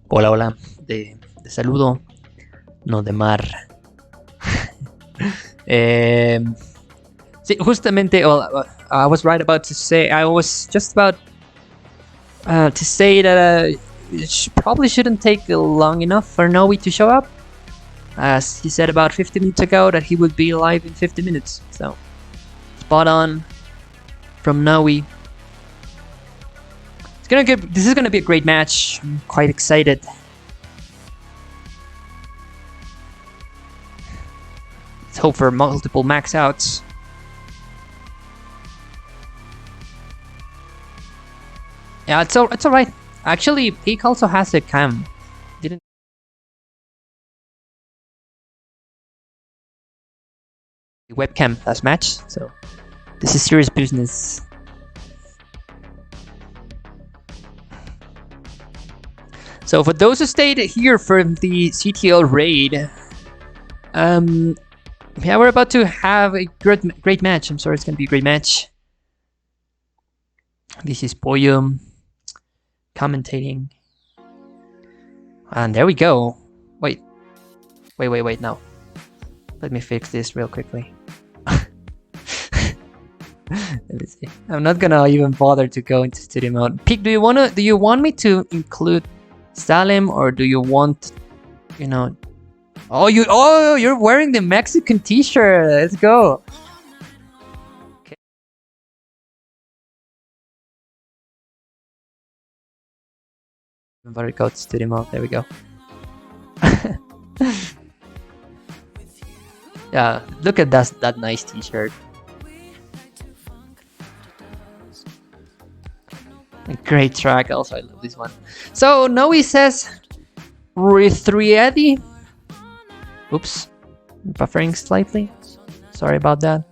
Hola, hola, de saludo, no de mar. Sí, justamente, I was right about to say, I was just about to say that it probably shouldn't take long enough for Nowi to show up. As he said about 50 minutes ago that he would be live in 50 minutes. So, spot on from Nowi. This is gonna be a great match. I'm quite excited. Let's hope for multiple max outs. Yeah, it's alright. Actually, Pkric also has a cam. Didn't webcam last match, so this is serious business. So for those who stayed here for the CTL raid, yeah, we're about to have a great match. I'm sorry, it's gonna be a great match. This is Pollo commentating. And there we go. Wait, no. Let me fix this real quickly. Let me see. I'm not gonna even bother to go into studio mode. Pkric, do you want me to include Salim, or do you want, you know? Oh, you're wearing the Mexican t-shirt. Let's go. Okay. Better go to studio mode. There we go. Yeah, look at that nice t-shirt. Great track. Also, I love this one. So Nowi says Rithriedi. Oops, buffering slightly. Sorry about that.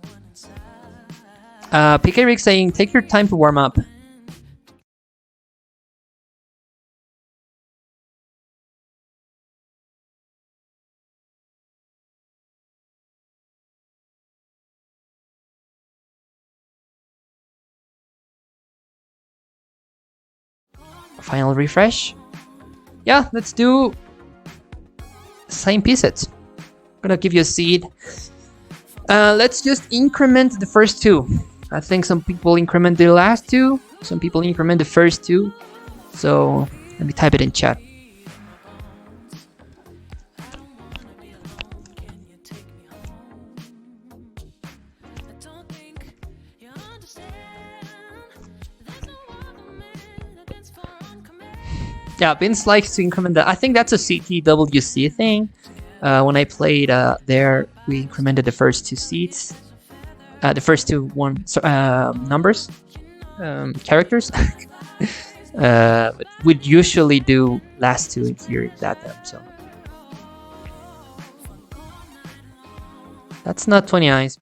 Pkric saying, take your time to warm up. Final refresh. Yeah, let's do same pieces. I'm gonna give you a seed. Let's just increment the first two. I think some people increment the last two. Some people increment the first two. So let me type it in chat. Yeah, Vince likes to increment that. I think that's a CTWC thing. When I played there, we incremented the first two seats. The first two numbers, characters. But we'd usually do last two in here in LATAM, so. That's not 20 eyes.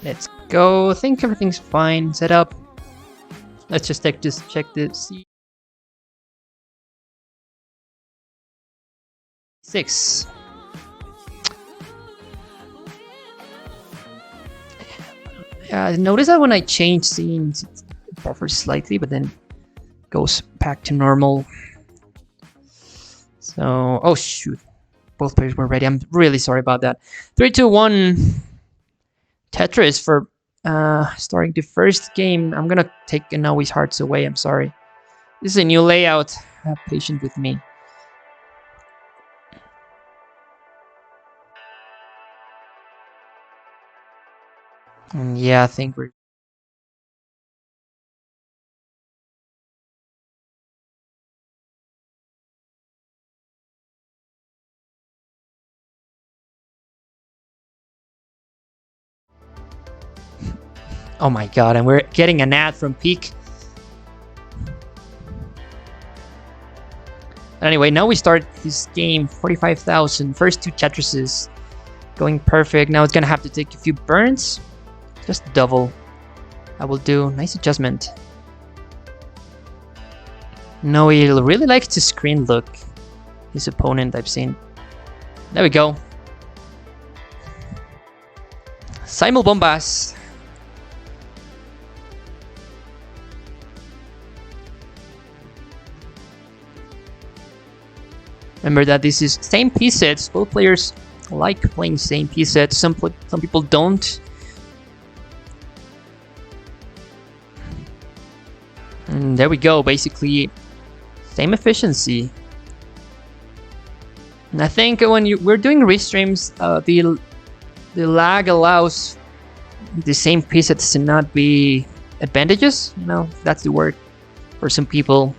Let's go. I think everything's fine. Set up. Let's just check the C6. Yeah, notice that when I change scenes, it buffers slightly, but then goes back to normal. So, oh shoot, both players were ready. I'm really sorry about that. 3, 2, 1. Tetris for Starting the first game. I'm gonna take Nowi's hearts away. I'm sorry. This is a new layout. Have patience with me. Yeah, I think we're... Oh my god, and we're getting an ad from Pkric. Anyway, now we start his game. 45,000. First 2 Tetrises. Going perfect. Now it's gonna have to take a few burns. Just double. I will do. Nice adjustment. Nowi really likes to screen look his opponent, I've seen. There we go. Simul Bombas. Remember that this is same piece sets. Both players like playing same piece sets. Some people don't. And there we go. Basically, same efficiency. And I think when we're doing restreams, the lag allows the same piece sets to not be advantageous. You know, that's the word for some people.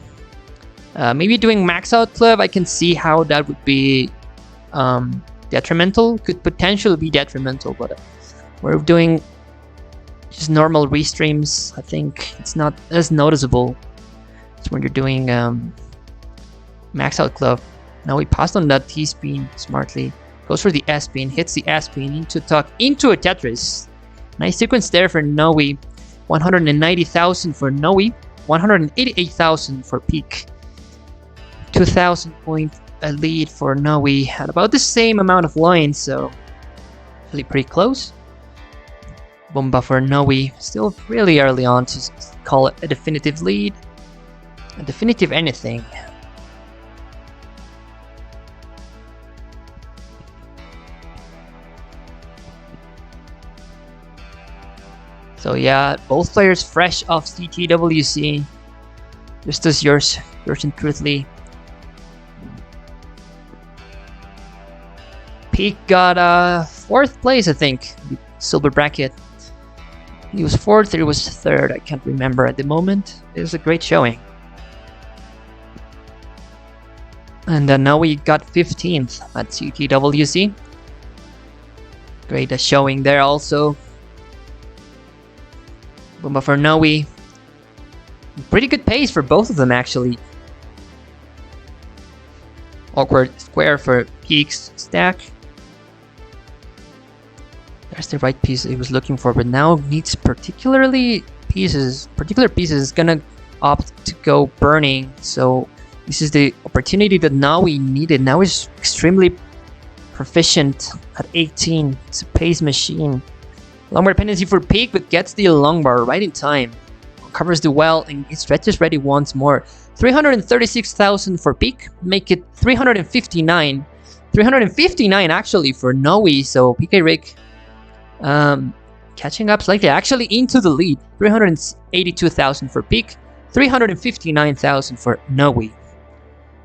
Maybe doing max out club, I can see how that would be detrimental. Could potentially be detrimental, but we're doing just normal restreams. I think it's not as noticeable as when you're doing max out club. Now we passed on that T spin smartly. Goes for the S spin, hits the S spin into a Tetris. Nice sequence there for Nowi. 190,000 for Nowi. 188,000 for Pkric. 2,000 point lead for Nowi at about the same amount of lines, so really pretty close. Bomba for Nowi, still really early on to call it a definitive lead. A definitive anything. So yeah, both players fresh off CTWC. Just as yours and truthfully. Pkric got 4th place, I think. Silver bracket. He was 4th, he was 3rd. I can't remember at the moment. It was a great showing. And now we got 15th at CTWC. Great showing there also. Bomba for Nowi. Pretty good pace for both of them, actually. Awkward square for Pkric's stack. There's the right piece he was looking for, but now needs particular pieces. Is gonna opt to go burning. So this is the opportunity that Nowi needed. Now is extremely proficient at 18. It's a pace machine. Longbar dependency for Pkric, but gets the longbar right in time. Covers the well and it stretches ready once more. 336,000 for Pkric, make it 359. 359 actually for Nowi, so Pkric catching up slightly, actually into the lead. 382,000 for Pkric, 359,000 for Nowi.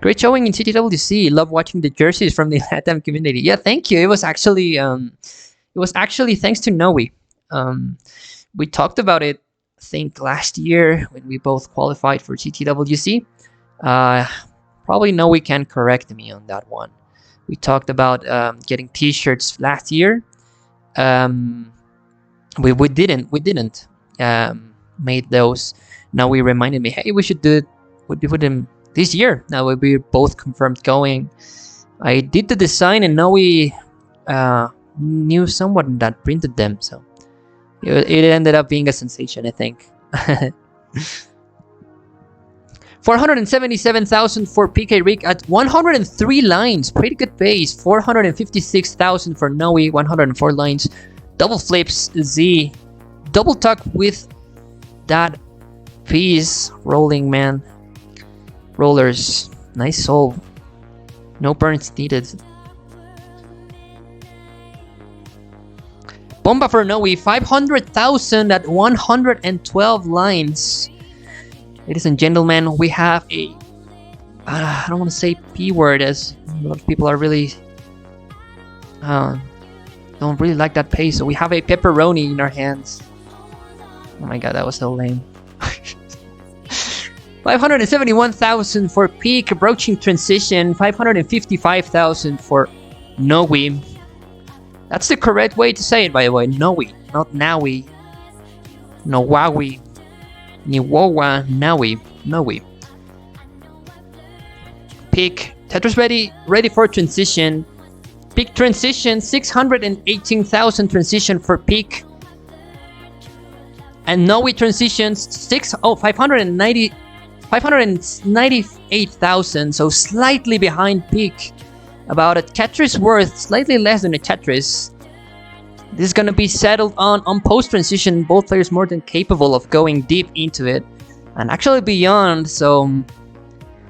Great showing in CTWC. Love watching the jerseys from the LATAM community. Yeah, thank you. It was actually thanks to Nowi. We talked about it, I think, last year when we both qualified for CTWC. Probably Nowi can correct me on that one. We talked about getting T-shirts last year. We didn't made those. Now we reminded me, hey, we should do it with him this year. Now we both confirmed going. I did the design and Nowi knew someone that printed them, so it ended up being a sensation, I think. 477,000 for Pkric at 103 lines. Pretty good pace. 456,000 for Nowi. 104 lines. Double flips Z. Double tuck with that piece. Rolling, man. Rollers. Nice solve. No burns needed. Bomba for Nowi, 500,000 at 112 lines. Ladies and gentlemen, we have a... I don't want to say P word, as a lot of people are really... don't really like that pace. So we have a pepperoni in our hands. Oh my god, that was so lame. 571,000 for Peak, approaching transition. 555,000 for Nowi. That's the correct way to say it, by the way. Nowi, not Nowi. Nowawi. Niwowa, Nowi. Nowi. Peak. Tetris ready for transition. Peak transition, 618,000 transition for Peak. And Nowi transitions 598,000, so slightly behind Peak. About a Tetris worth, slightly less than a Tetris. This is gonna be settled on post-transition. Both players more than capable of going deep into it. And actually beyond, so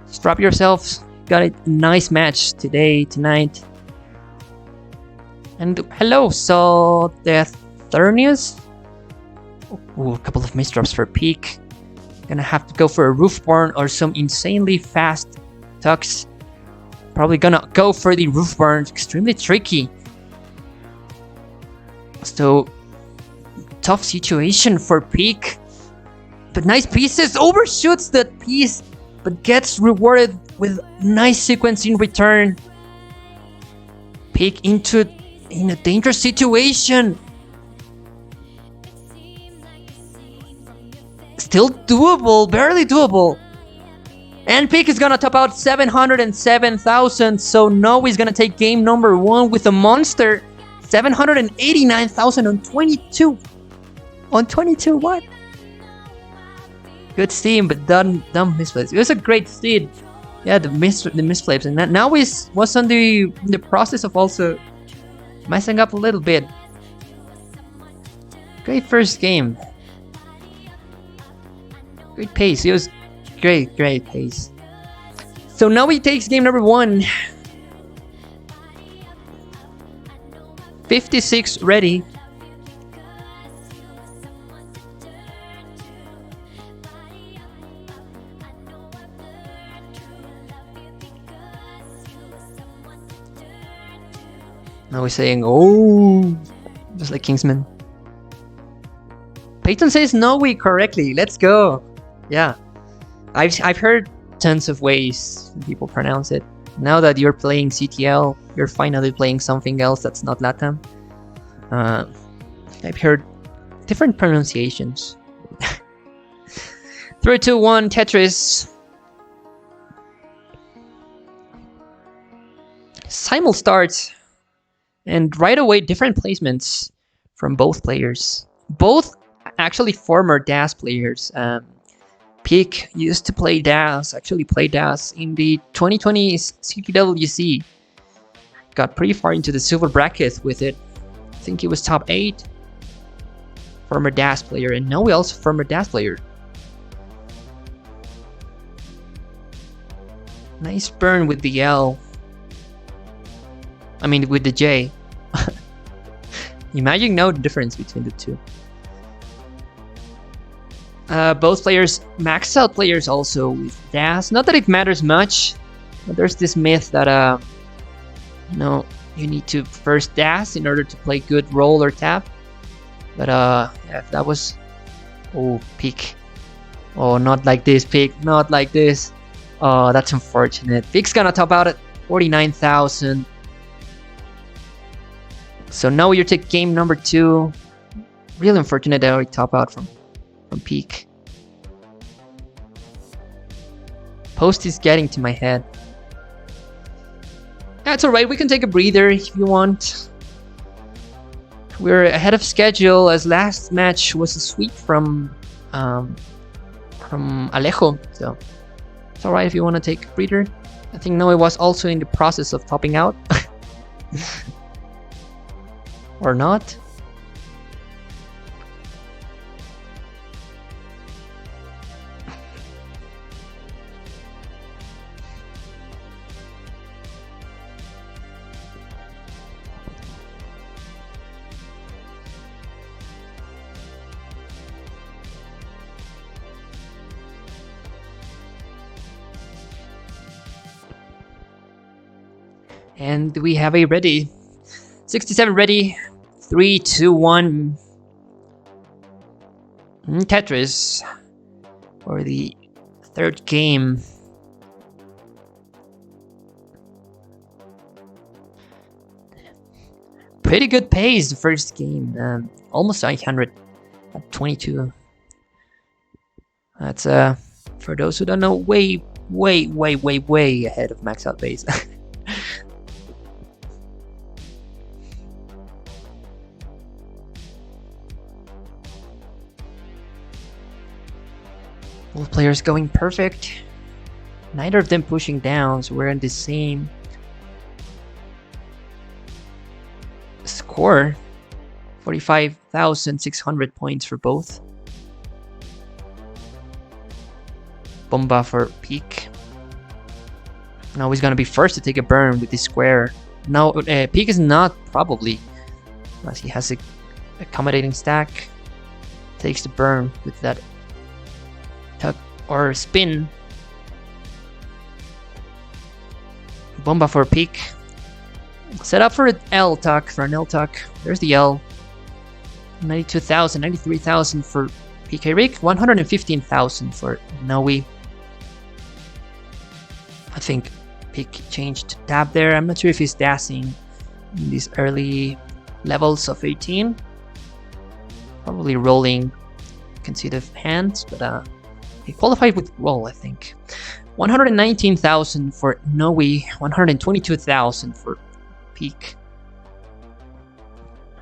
strap yourselves. Got a nice match today, tonight. And hello, so the Thernius. Ooh, a couple of misdrops for Peak. Gonna have to go for a roof burn or some insanely fast tucks. Probably gonna go for the roof burn. Extremely tricky. So tough situation for Peak. But nice pieces. Overshoots that piece, but gets rewarded with nice sequence in return. Peak in a dangerous situation. Still doable, barely doable. And Peak is gonna top out 707,000. So Nowi's gonna take game number 1 with a monster. 789,000 on 22. On 22, what? Good steam, but dumb misplays. It was a great steed. Yeah, the misplays. And now was on the process of also messing up a little bit. Great first game. Great pace. It was great pace. So now he takes game number 1. 56 ready. Now we're saying, oh, just like Kingsman. Peyton says Nowi correctly. Let's go. Yeah, I've heard tons of ways people pronounce it. Now that you're playing CTL, you're finally playing something else that's not LATAM. I've heard different pronunciations. 3, 2, 1, Tetris. Simul starts. And right away, different placements from both players. Both actually former DAS players. Peak used to play DAS, actually played DAS in the 2020 CTWC. Got pretty far into the silver bracket with it. I think he was top 8. Former DAS player, and Nowi also former DAS player. Nice burn with the L. I mean, with the J. Imagine no difference between the two. Both players, max out players also with DAS. Not that it matters much, but there's this myth that you need to first DAS in order to play good roll or tap. But yeah, if that was... Oh, Peak. Oh, not like this, Peak. Not like this. Oh, that's unfortunate. Peak's gonna top out at 49,000. So now you take game number 2. Really unfortunate that I top out from Peak. Post is getting to my head. That's alright, we can take a breather if you want. We're ahead of schedule as last match was a sweep from Alejo. So it's alright if you want to take a breather. I think Noe was also in the process of topping out. Or not. And we have a ready. 67 ready. 3, 2, 1. Tetris for the third game. Pretty good pace the first game. Almost 800 at 22. That's for those who don't know, way ahead of max out pace. Both players going perfect. Neither of them pushing down, so we're in the same score. 45,600 points for both. Bomba for Pkric. Now he's gonna be first to take a burn with this square. Now Pkric is not, probably, unless he has a accommodating stack. Takes the burn with that tuck or spin. Bomba for Pkric. Set up for an L tuck, There's the L. 92,000, 93,000 for Pkric, 115,000 for Nowi. I think Pkric changed tab there. I'm not sure if he's dashing in these early levels of 18. Probably rolling conceited hands, but he qualified with roll, I think. 119,000 for Nowi, 122,000 for Pkric.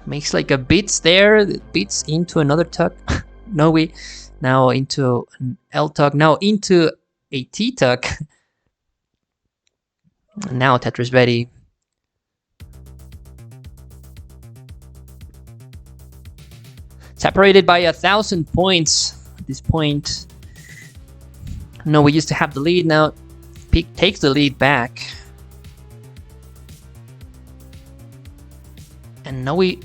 Makes like a beats there, beats into another tuck. Nowi now into an L tuck, now into a T tuck. Now Tetris ready. Separated by 1,000 points at this point. Nowi used to have the lead, now Pkric takes the lead back. And Nowi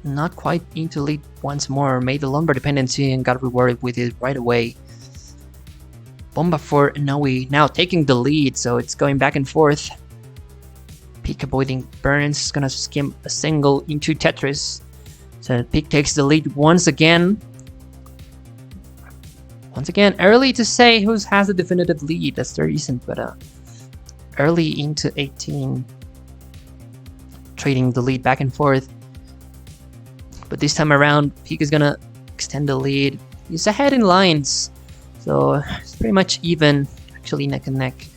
not quite into lead once more, made the lumbar dependency and got rewarded with it right away. Bomba for Nowi, now taking the lead, so it's going back and forth. Pkric avoiding burns, gonna skim a single into Tetris. So Pkric takes the lead once again. Once again, early to say who has the definitive lead, that's the reason, but early into 18. Trading the lead back and forth. But this time around, Pkric is gonna extend the lead. He's ahead in lines, so it's pretty much even, actually neck and neck.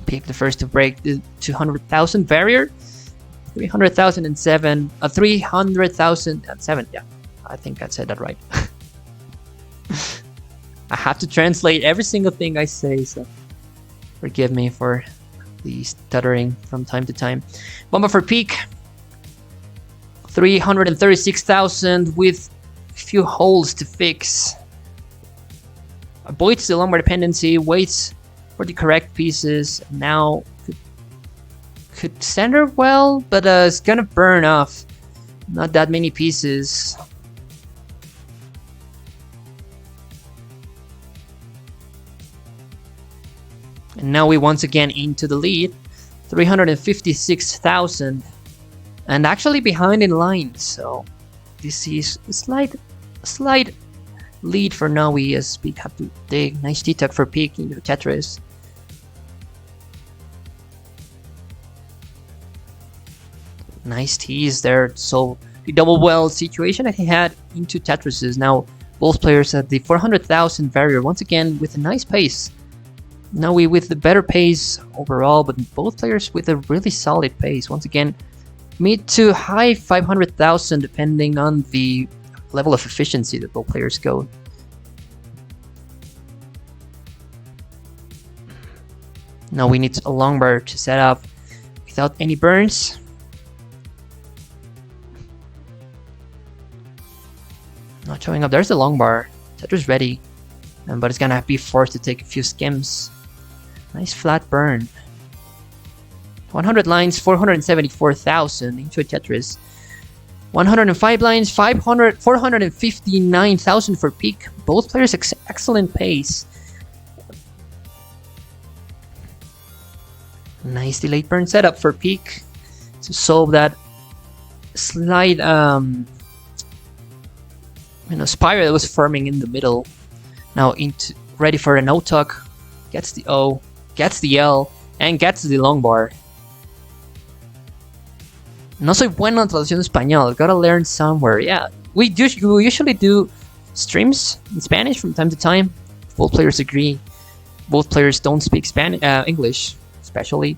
Pkric the first to break the 200,000 barrier. 300,007, 300,007, yeah, I think I said that right. I have to translate every single thing I say, so forgive me for the stuttering from time to time. Bomba for Pkric. 336,000 with a few holes to fix. Avoids the lumbar dependency, waits for the correct pieces. Now could center well, but it's gonna burn off. Not that many pieces. And now we once again into the lead, 356,000, and actually behind in line. So this is a slight lead for Nowi as Pkric have to dig. Nice T-tuck for Pkric into Tetris. Nice tease there. So the double well situation that he had into Tetris is now both players at the 400,000 barrier once again with a nice pace. Nowi with the better pace overall, but both players with a really solid pace. Once again, mid to high 500,000 depending on the level of efficiency that both players go. Now we need a long bar to set up without any burns. Not showing up. There's the long bar. Tetris ready, but it's gonna be forced to take a few skims. Nice flat burn. 100 lines, 474,000 into a Tetris. 105 lines, 459,000 for Pkric. Both players excellent pace. Nice delayed burn setup for Pkric to solve that slight spiral that was forming in the middle. Now into ready for an O-tuck. Gets the O, gets the L, and gets the long bar. No soy bueno en traducción español. Gotta learn somewhere. Yeah, we usually do streams in Spanish from time to time. Both players agree. Both players don't speak English, especially.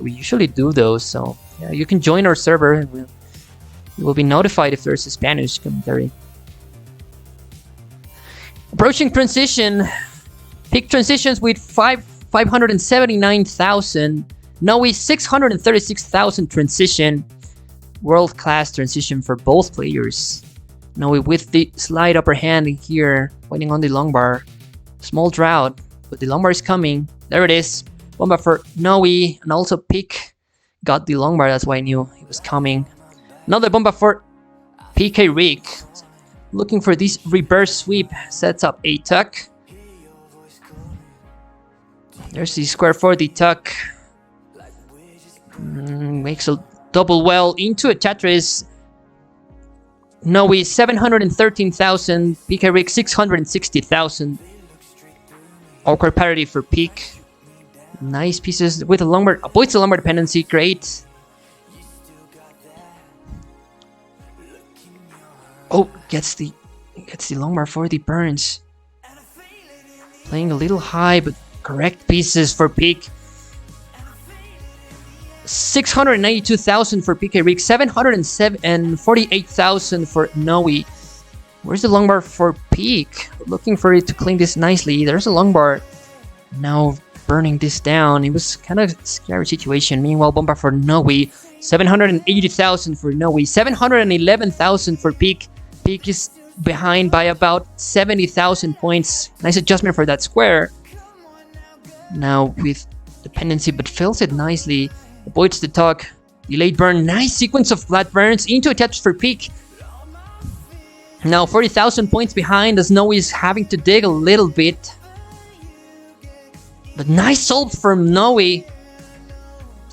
We usually do those, so yeah, you can join our server. And you will be notified if there's a Spanish commentary. Approaching transition. Pkric transitions with 579,000. Nowi 636,000 transition. World-class transition for both players. Nowi with the slight upper hand here, waiting on the long bar. Small drought, but the long bar is coming. There it is. Bomba for Nowi, and also Pkric got the long bar. That's why I knew he was coming. Another bomba for Pkric. Looking for this reverse sweep. Sets up a tuck. There's the square for the tuck. Makes a double well into a Tetris. Nowi 713,000. Pkric 660,000. Awkward parity for Pkric. Nice pieces with a long bar. Avoids the long bar dependency. Great. Oh, gets the long bar for the burns. Playing a little high, but correct pieces for Pkric. 692,000 for Pkric, 748,000 for Nowi. Where's the long bar for Pkric? Looking for it to clean this nicely. There's a long bar. Now burning this down. It was kind of a scary situation. Meanwhile, bomba for Nowi. 780,000 for Nowi. 711,000 for Pkric. Pkric is behind by about 70,000 points. Nice adjustment for that square. Now with dependency, but fills it nicely. Avoids the tuck. Delayed burn. Nice sequence of flat burns into a Tetris for Pkric. Now 40,000 points behind as Nowi is having to dig a little bit. But nice solve from Nowi.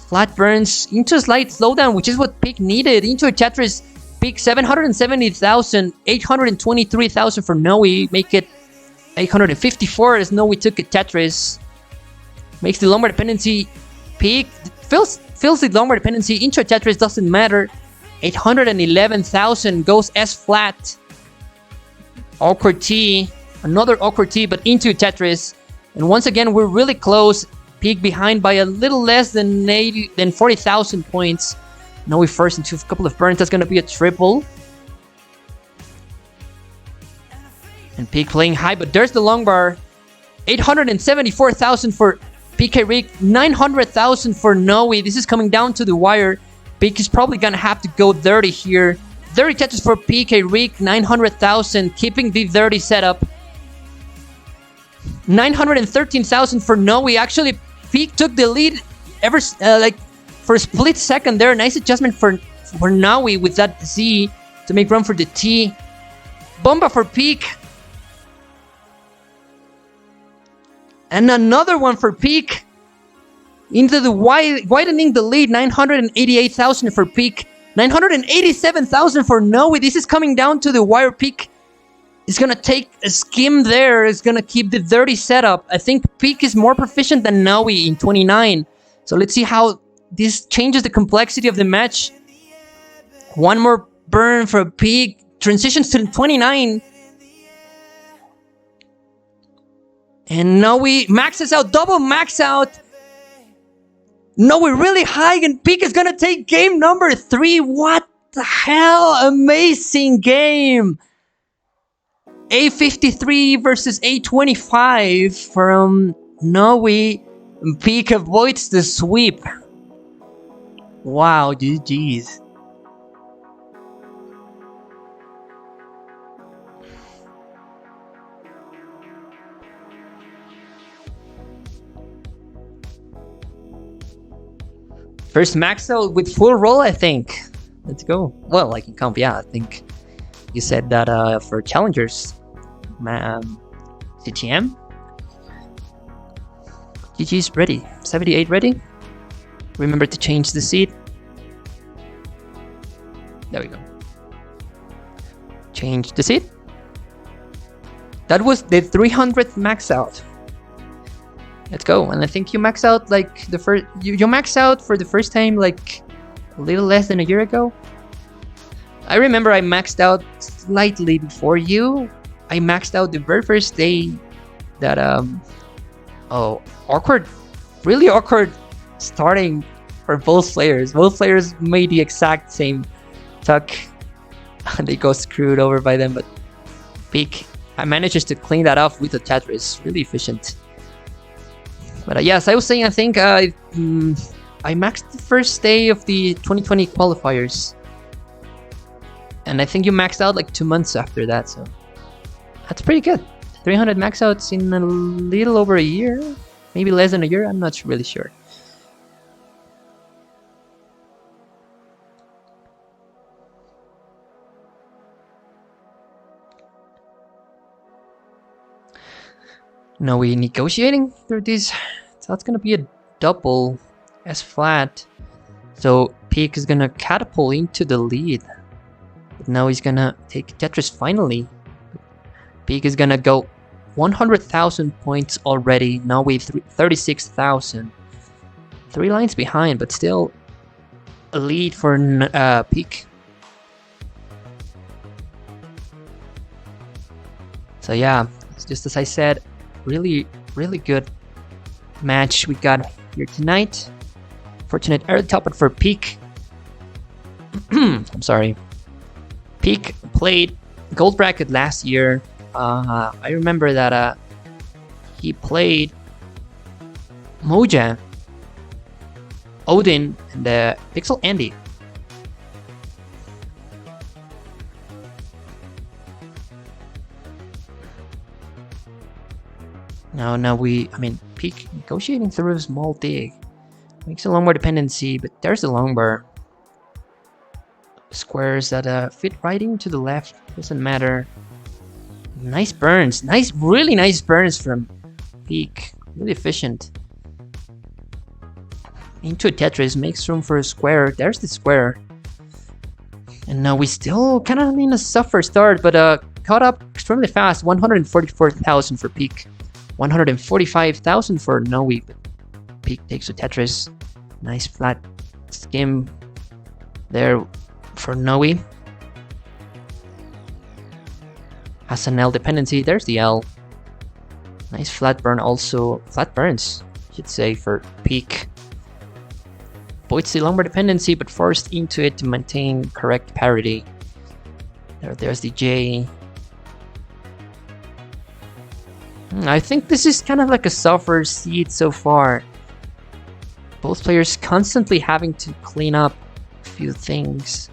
Flat burns into a slight slowdown, which is what Pkric needed. Into a Tetris. Pkric 770,000. 823,000 for Nowi. Make it 854 as Nowi took a Tetris. Makes the long bar dependency. Pkric fills the long bar dependency into a Tetris, doesn't matter. 811,000 goes S flat. Awkward T. Another awkward T, but into Tetris. And once again, we're really close. Pkric behind by a little less than 40,000 points. Nowi first into a couple of burns. That's going to be a triple. And Pkric playing high, but there's the long bar. 874,000 for Pkric, 900,000 for Nowi. This is coming down to the wire. Pkric is probably going to have to go dirty here. Dirty Tetris for Pkric, 900,000, keeping the dirty setup. 913,000 for Nowi. Actually, Pkric took the lead for a split second there. Nice adjustment for Nowi with that Z to make room for the T. Bomba for Pkric. And another one for Pkric. Into the widening the lead. 988,000 for Pkric. 987,000 for Nowi. This is coming down to the wire. Pkric is going to take a skim there. It's going to keep the dirty setup. I think Pkric is more proficient than Nowi in 29. So let's see how this changes the complexity of the match. One more burn for Pkric. Transitions to 29. And Nowi maxes out. Double max out. Nowi really high. And Pkric is going to take game number 3. What the hell? Amazing game. A53 versus A25 from Nowi. Pkric avoids the sweep. Wow, GG's. First max out with full roll, I think. Let's go. Well, like in comp, yeah, I think you said that for challengers. CTM. GG's ready. 78 ready. Remember to change the seed. There we go. Change the seed. That was the 300th max out. Let's go. And I think you max out like the first. You max out for the first time like a little less than a year ago. I remember I maxed out slightly before you. I maxed out the very first day that oh, awkward, really awkward starting for both players. Both players made the exact same tuck. They got screwed over by them, but Pkric, I managed to clean that off with the Tetris. Really efficient. But yes, I was saying I think I maxed the first day of the 2020 qualifiers. And I think you maxed out like 2 months after that, so that's pretty good. 300 max outs in a little over a year, maybe less than a year, I'm not really sure. Now we're negotiating through this. So that's gonna be a double S flat. So Pkric is gonna catapult into the lead. But now he's gonna take Tetris finally. Pkric is gonna go 100,000 points already. Now we 36,000. 3 lines behind, but still a lead for Pkric. So yeah, it's just as I said, really good match we got here tonight. Fortunate early top for Pkric. I'm sorry. Pkric played gold bracket last year. I remember that he played Moja, Odin, and Pixel Andy. Now Pkric negotiating through a small dig. Makes a longbar dependency, but there's the longbar. Squares that fit right into the left, doesn't matter. Nice burns, really nice burns from Pkric, really efficient. Into a Tetris, makes room for a square, there's the square. And now we still kind of in a suffer start, but caught up extremely fast, 144,000 for Pkric, 145,000 for Nowi. Pkric takes a Tetris, nice flat skim there for Nowi. Has an L dependency, there's the L. Nice flat burn also, flat burns, I should say, for Pkric. Voids the longbar dependency, but forced into it to maintain correct parity. There's the J. I think this is kind of like a suffer seed so far. Both players constantly having to clean up a few things.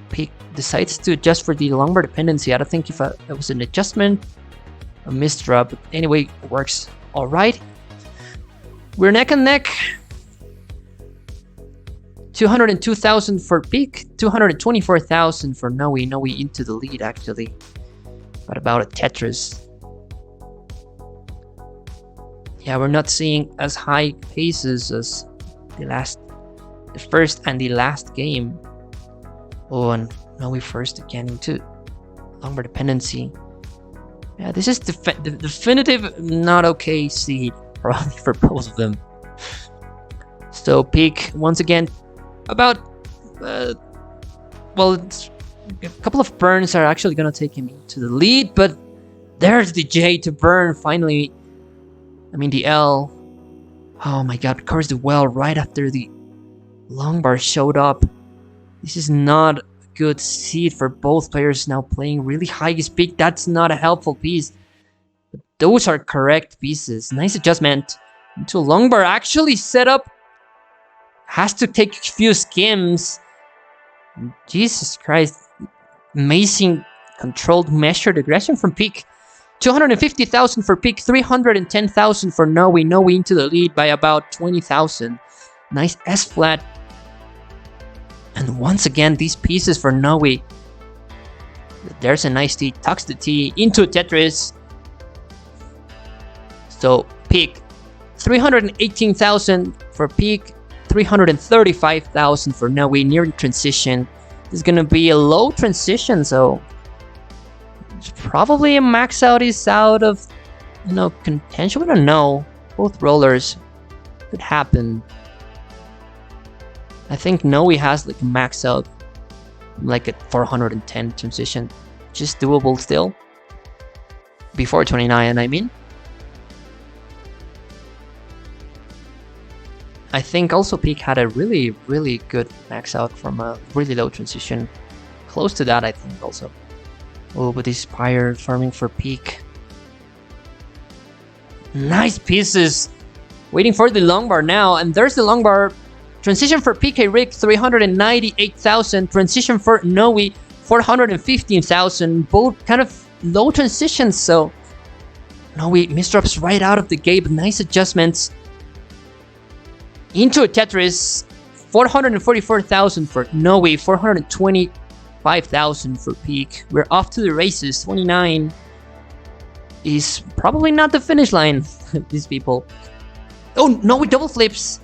Pkric decides to adjust for the longbar dependency. I don't think if that was an adjustment, a misdraw, but anyway, it works all right. We're neck and neck. 202,000 for Pkric, 224,000 for Nowi. Nowi into the lead actually. But about a Tetris. Yeah, we're not seeing as high paces as the first and the last game. Oh, and Nowi first again into longbar dependency. Yeah, this is the definitive not okay seed probably for both of them. So Pkric once again about well, it's a couple of burns are actually gonna take him into the lead, but there's the J to burn finally. I mean the L. Oh my god, covers the well right after the longbar showed up. This is not a good seed for both players now playing really high speed. That's not a helpful piece. But those are correct pieces. Nice adjustment into a longbar actually set up. Has to take a few skims. Jesus Christ. Amazing controlled measured aggression from Pkric. 250,000 for Pkric, 310,000 for Nowi. Nowi into the lead by about 20,000. Nice S flat. And once again, these pieces for Nowi. There's a nice T, tucks the T into Tetris. So Pkric, 318,000 for Pkric, 335,000 for Nowi near transition. This is gonna be a low transition, so probably a max out is out of, you know, contention. We don't know. Both rollers could happen. I think Nowi has like a max out, like at 410 transition, just doable still. Before 29, I mean. I think also Pkric had a really, really good max out from a really low transition. Close to that, I think, also. Oh, but this Spire farming for Pkric. Nice pieces! Waiting for the long bar now, and there's the long bar. Transition for Pkric, 398,000. Transition for Nowi, 415,000. Both kind of low transitions, so Nowi misdrops right out of the gate, but nice adjustments. Into a Tetris, 444,000 for Nowi, 425,000 for Pkric. We're off to the races. 29 is probably not the finish line, these people. Oh, Nowi double flips.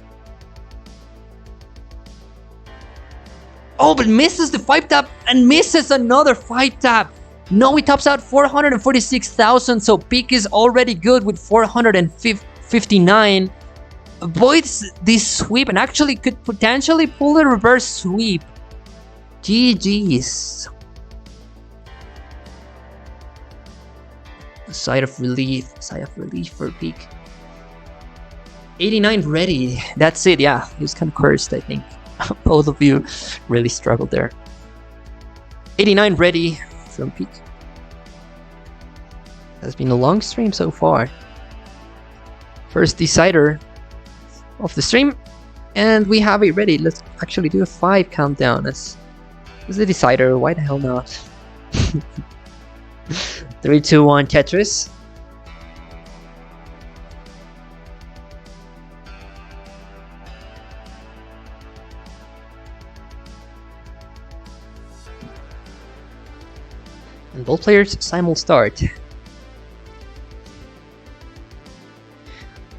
Oh, but misses the 5-tap and misses another 5-tap. Nowi tops out 446,000, so Pkric is already good with 459. Avoids this sweep and actually could potentially pull a reverse sweep. GG's. Sigh of relief for Pkric. 89 ready. That's it, yeah. He was kind of cursed, I think. Both of you really struggled there. 89 ready from Pkric. Has been a long stream so far. First decider of the stream, and we have it ready. Let's actually do a 5 countdown as the decider. Why the hell not? 3, 2, 1, Tetris. And both players simul start.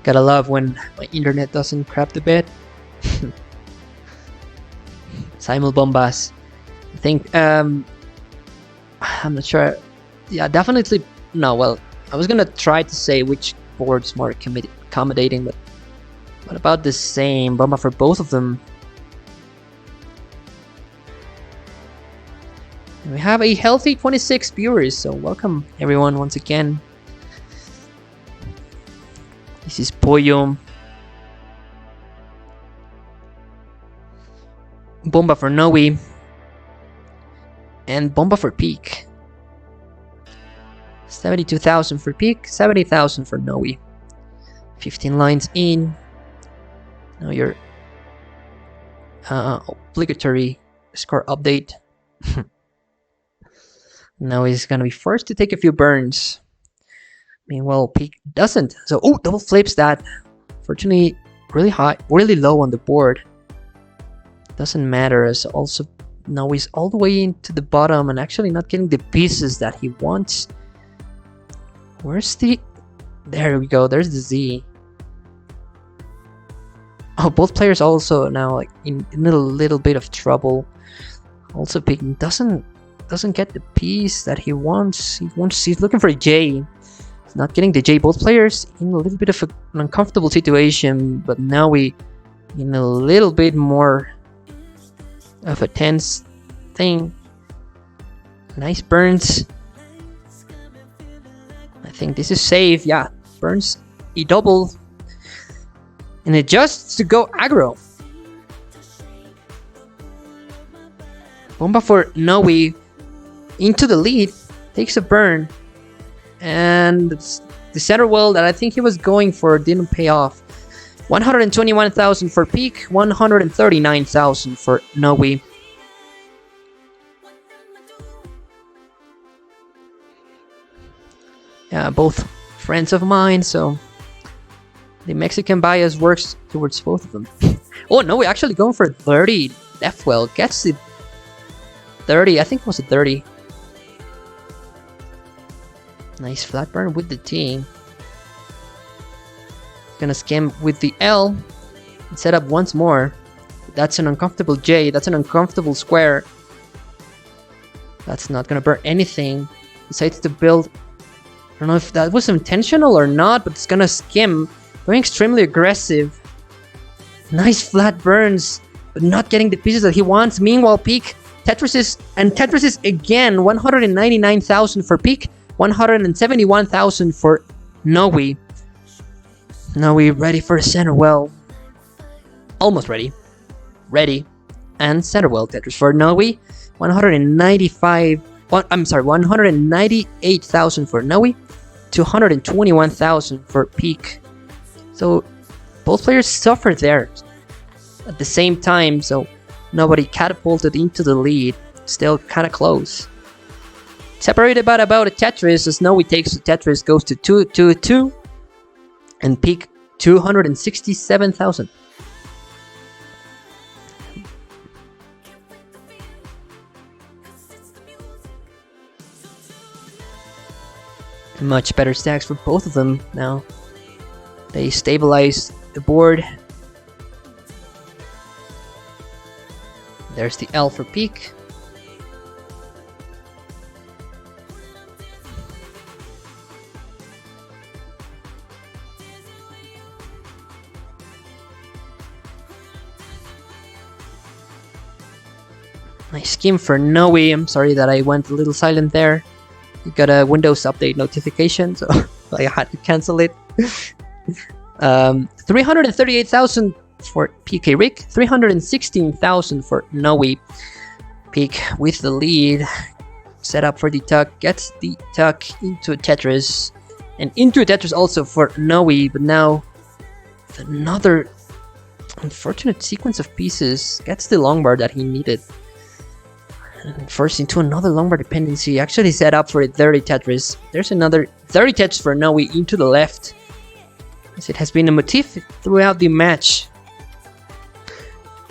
Gotta love when my internet doesn't crap the bed. Simul bombas. I think I'm not sure. Yeah, definitely no. Well, I was gonna try to say which board's more accommodating, but what about the same bomba for both of them? And we have a healthy 26 viewers, so welcome everyone once again. This is Pollo. Bomba for Nowi. And Bomba for Pkric. 72,000 for Pkric, 70,000 for Nowi. 15 lines in. Now your obligatory score update. Now he's gonna be forced to take a few burns. Meanwhile, Pkric doesn't. So, oh, double flips that. Fortunately, really high, really low on the board. Doesn't matter, as also now he's all the way into the bottom and actually not getting the pieces that he wants. Where's the... There we go, there's the Z. Oh, both players also now like in a little bit of trouble. Also, Pkric doesn't get the piece that he wants. He's looking for a J. He's not getting the J. Both players in a little bit of an uncomfortable situation, but now we in a little bit more of a tense thing. Nice burns. I think this is safe. Yeah, burns a double. And it just to go aggro. Bomba for Nowi into the lead, takes a burn, and the center well that I think he was going for didn't pay off. 121,000 for Pkric, 139,000 for Nowi. Yeah, both friends of mine, so the Mexican bias works towards both of them. Oh, Nowi actually going for 30 left well, gets the 30, I think it was a 30. Nice flat burn with the T. Gonna skim with the L and set up once more. That's an uncomfortable J. That's an uncomfortable square. That's not gonna burn anything. Decides to build... I don't know if that was intentional or not, but it's gonna skim. Going extremely aggressive. Nice flat burns, but not getting the pieces that he wants. Meanwhile, Peak, Tetris is again 199,000 for Peak, 171,000 for Nowi. Nowi ready for a center well. Almost ready. Ready. And center well Tetris for Nowi. 198,000 for Nowi. 221,000 for Peak. So both players suffered there at the same time, so nobody catapulted into the lead. Still kind of close. Separated by about a Tetris, as Nowi takes the Tetris, goes to 2-2-2, and Peak 267,000. Much better stacks for both of them now. They stabilize the board. There's the L for Peak. Nice scheme for Nowi. I'm sorry that I went a little silent there. You got a Windows update notification, so I had to cancel it. 338,000 for Pkric, 316,000 for Nowi. Peak with the lead. Set up for the tuck, gets the tuck into a Tetris, and into a Tetris also for Nowi, but now with another unfortunate sequence of pieces, gets the long bar that he needed. And first into another long bar dependency, actually set up for a 30 Tetris. There's another 30 Tetris for Nowi into the left. As it has been a motif throughout the match.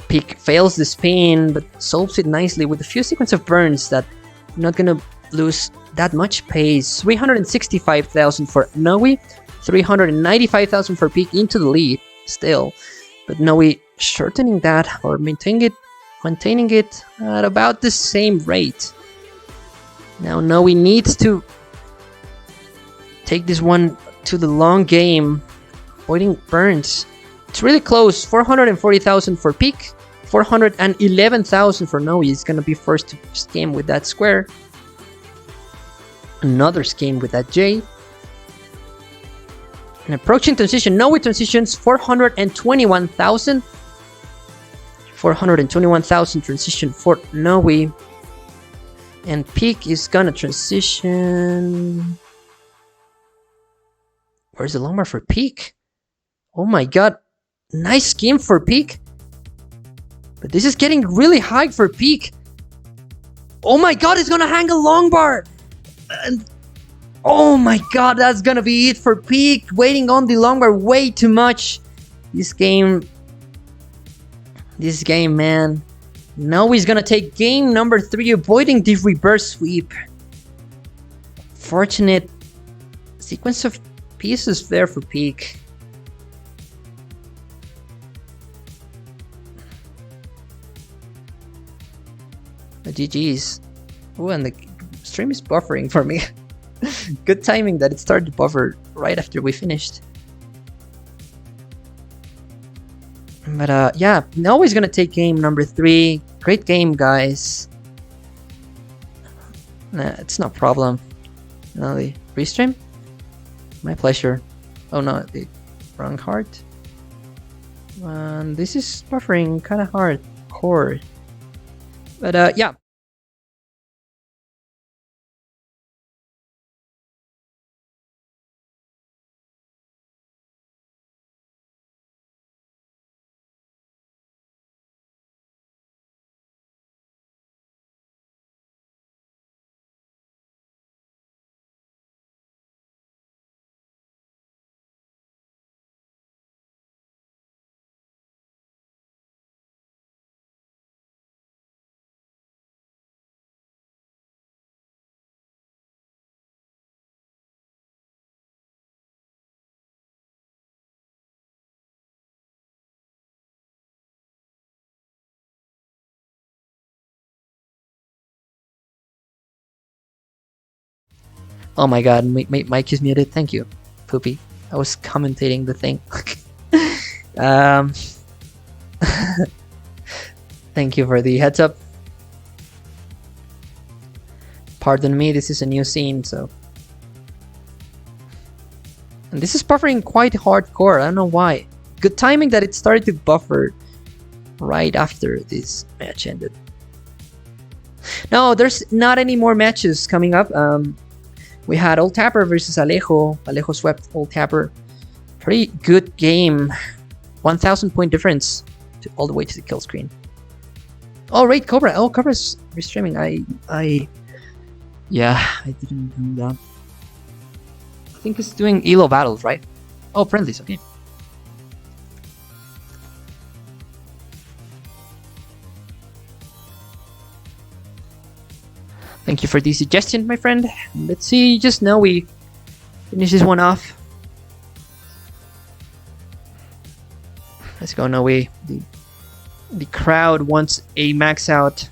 Peak fails the spin, but solves it nicely with a few sequence of burns that are not gonna lose that much pace. 365,000 for Nowi, 395,000 for Peak into the lead still. But Nowi shortening that or maintaining it at about the same rate. Now Nowi needs to take this one to the long game, avoiding burns. It's really close. 440,000 for Peak, 411,000 for Nowi. Is gonna be first to scheme with that square. Another scheme with that J. An approaching transition. Nowi transitions 421,000. 421,000 transition for Nowi. And Peak is gonna transition... Where's the long bar for Peak? Oh my god. Nice scheme for Peak. But this is getting really high for Peak. Oh my god, it's gonna hang a long bar. And oh my god, that's gonna be it for Peak. Waiting on the long bar way too much. This game, man. Now he's gonna take game number 3, avoiding the reverse sweep. Fortunate sequence of pieces there for Peak. The GG's. Oh, and the stream is buffering for me. Good timing that it started to buffer right after we finished. But yeah, now he's gonna take game number 3. Great game, guys. Nah, it's no problem. No, the restream? My pleasure. Oh no, the wrong heart. This is buffering kind of hardcore. But yeah. Oh my god, Mike is muted. Thank you, Poopy. I was commentating the thing. Thank you for the heads up. Pardon me, this is a new scene, so... And this is buffering quite hardcore, I don't know why. Good timing that it started to buffer right after this match ended. No, there's not any more matches coming up. We had Old Tapper versus Alejo. Alejo swept Old Tapper. Pretty good game. 1,000 point difference all the way to the kill screen. Oh, right, Cobra. Oh, Cobra's restreaming. Yeah, I didn't know that. I think he's doing ELO battles, right? Oh, friendlies, okay. Thank you for the suggestion, my friend. Let's see, just Nowi finishes one off. Let's go, Nowi. The crowd wants a max out.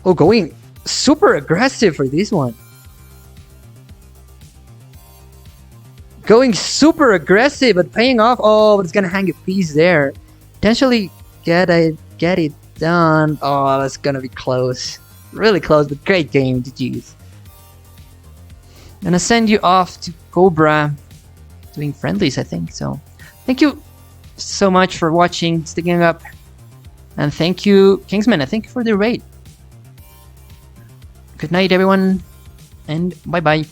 Oh, going super aggressive for this one. Going super aggressive, but paying off. Oh, but it's gonna hang a piece there. Potentially get it done. Oh, that's gonna be close. Really close, but great game. GG's. Gonna send you off to Cobra doing friendlies, I think. So thank you so much for watching, sticking up. And thank you, Kingsman. I thank you for the raid. Good night, everyone. And bye-bye.